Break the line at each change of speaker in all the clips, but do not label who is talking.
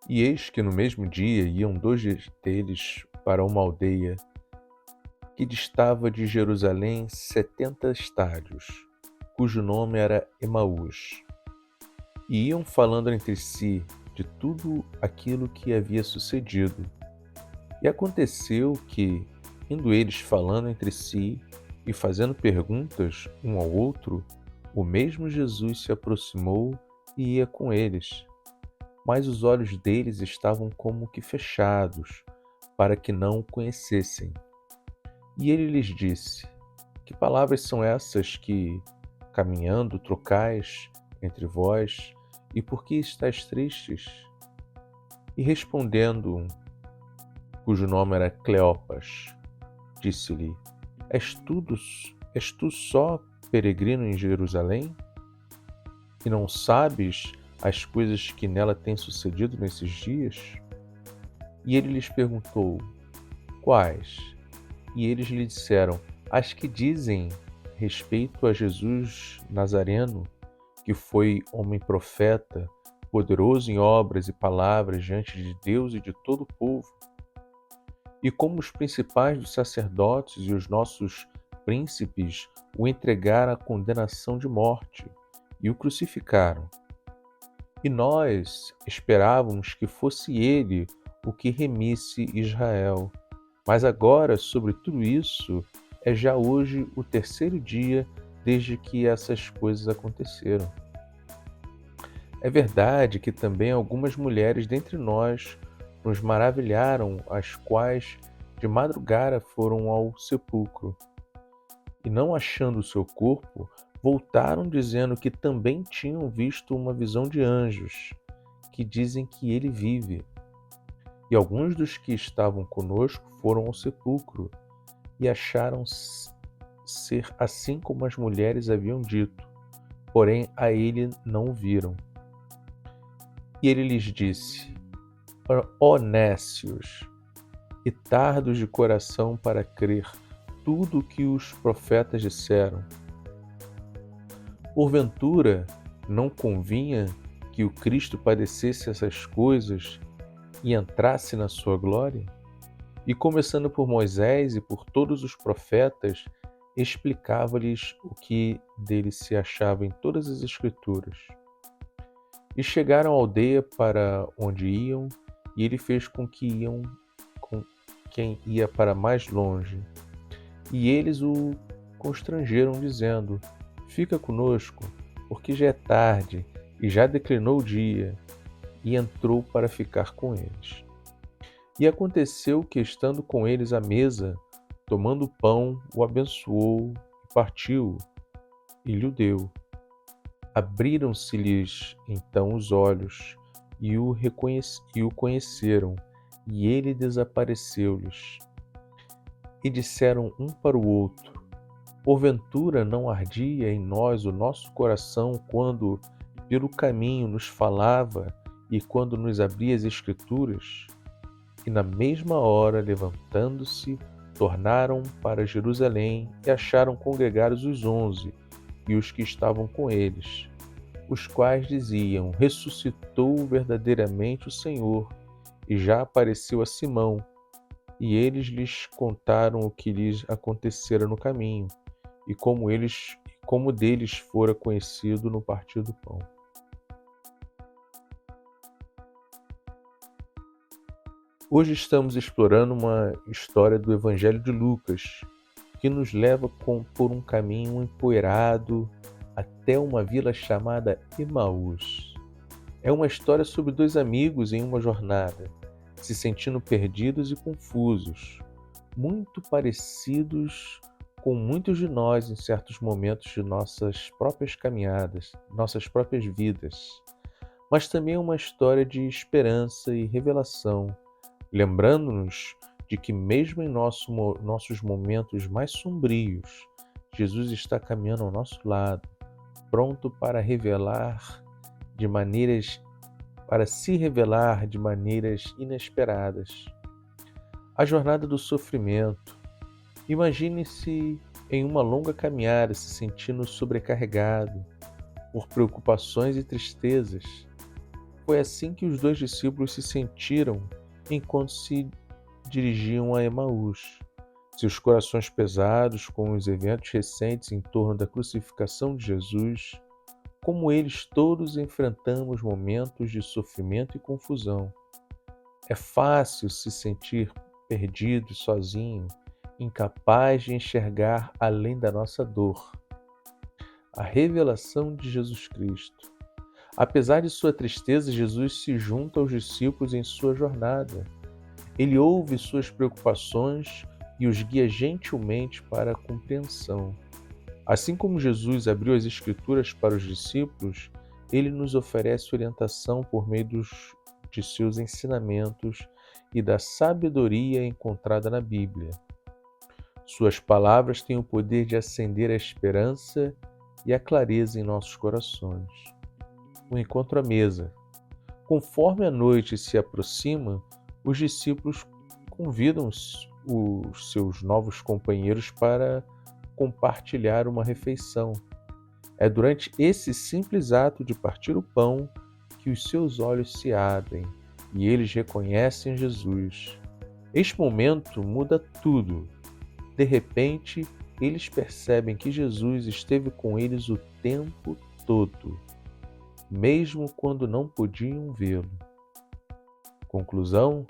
E eis que no mesmo dia iam dois deles para uma aldeia que distava de Jerusalém 70 estádios, cujo nome era Emaús. E iam falando entre si de tudo aquilo que havia sucedido. E aconteceu que, indo eles falando entre si e fazendo perguntas um ao outro, o mesmo Jesus se aproximou e ia com eles. Mas os olhos deles estavam como que fechados, para que não o conhecessem. E ele lhes disse: Que palavras são essas que, caminhando, trocais entre vós, e por que estáis tristes? E respondendo um, cujo nome era Cleopas, disse-lhe: És tu só peregrino em Jerusalém? E não sabes as coisas que nela têm sucedido nesses dias? E ele lhes perguntou: Quais? E eles lhe disseram: As que dizem respeito a Jesus Nazareno, que foi homem profeta, poderoso em obras e palavras diante de Deus e de todo o povo. E como os principais dos sacerdotes e os nossos príncipes o entregaram à condenação de morte e o crucificaram. E nós esperávamos que fosse ele o que remisse Israel. Mas agora, sobre tudo isso, é já hoje o terceiro dia desde que essas coisas aconteceram. É verdade que também algumas mulheres dentre nós nos maravilharam, as quais de madrugada foram ao sepulcro e, não achando o seu corpo, voltaram dizendo que também tinham visto uma visão de anjos, que dizem que ele vive. E alguns dos que estavam conosco foram ao sepulcro e acharam ser assim como as mulheres haviam dito, porém a ele não o viram. E ele lhes disse: Ó nécios, e tardos de coração para crer tudo o que os profetas disseram. Porventura, não convinha que o Cristo padecesse essas coisas e entrasse na sua glória? E começando por Moisés e por todos os profetas, explicava-lhes o que dele se achava em todas as Escrituras. E chegaram à aldeia para onde iam, e ele fez com que iam com quem ia para mais longe. E eles o constrangeram, dizendo: Fica conosco, porque já é tarde e já declinou o dia. E entrou para ficar com eles. E aconteceu que, estando com eles à mesa, tomando o pão, o abençoou e partiu, e lhe o deu. Abriram-se-lhes então os olhos e o conheceram, e ele desapareceu-lhes. E disseram um para o outro: Porventura não ardia em nós o nosso coração quando pelo caminho nos falava e quando nos abria as Escrituras? E na mesma hora, levantando-se, tornaram para Jerusalém e acharam congregados os 11 e os que estavam com eles, os quais diziam: Ressuscitou verdadeiramente o Senhor e já apareceu a Simão. E eles lhes contaram o que lhes acontecera no caminho e como deles fora conhecido no partir do pão. Hoje estamos explorando uma história do Evangelho de Lucas, que nos leva por um caminho empoeirado até uma vila chamada Emaús. É uma história sobre dois amigos em uma jornada, se sentindo perdidos e confusos, muito parecidos com muitos de nós em certos momentos de nossas próprias caminhadas, nossas próprias vidas. Mas também é uma história de esperança e revelação, lembrando-nos de que mesmo em nossos momentos mais sombrios, Jesus está caminhando ao nosso lado, pronto para se revelar de maneiras inesperadas. A jornada do sofrimento. Imagine-se em uma longa caminhada se sentindo sobrecarregado por preocupações e tristezas. Foi assim que os dois discípulos se sentiram enquanto se dirigiam a Emaús. Seus corações pesados com os eventos recentes em torno da crucificação de Jesus, como eles todos enfrentamos momentos de sofrimento e confusão. É fácil se sentir perdido e sozinho, incapaz de enxergar além da nossa dor. A revelação de Jesus Cristo. Apesar de sua tristeza, Jesus se junta aos discípulos em sua jornada. Ele ouve suas preocupações e os guia gentilmente para a compreensão. Assim como Jesus abriu as Escrituras para os discípulos, ele nos oferece orientação por meio de seus ensinamentos e da sabedoria encontrada na Bíblia. Suas palavras têm o poder de acender a esperança e a clareza em nossos corações. O encontro à mesa. Conforme a noite se aproxima, os discípulos convidam os seus novos companheiros para compartilhar uma refeição. É durante esse simples ato de partir o pão que os seus olhos se abrem e eles reconhecem Jesus. Este momento muda tudo. De repente, eles percebem que Jesus esteve com eles o tempo todo, mesmo quando não podiam vê-lo. Conclusão: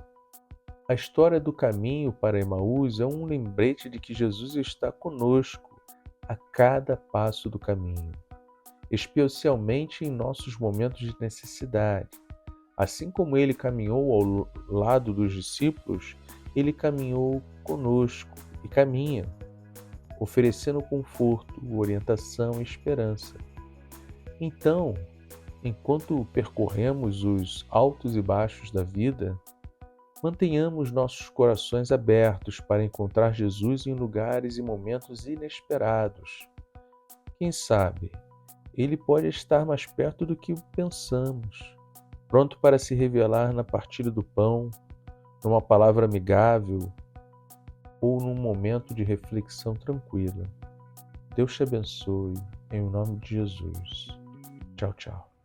a história do caminho para Emaús é um lembrete de que Jesus está conosco a cada passo do caminho, especialmente em nossos momentos de necessidade. Assim como ele caminhou ao lado dos discípulos, ele caminhou conosco e caminha, oferecendo conforto, orientação e esperança. Então, enquanto percorremos os altos e baixos da vida, mantenhamos nossos corações abertos para encontrar Jesus em lugares e momentos inesperados. Quem sabe, ele pode estar mais perto do que pensamos, pronto para se revelar na partilha do pão, numa palavra amigável ou num momento de reflexão tranquila. Deus te abençoe, em nome de Jesus. Tchau, tchau.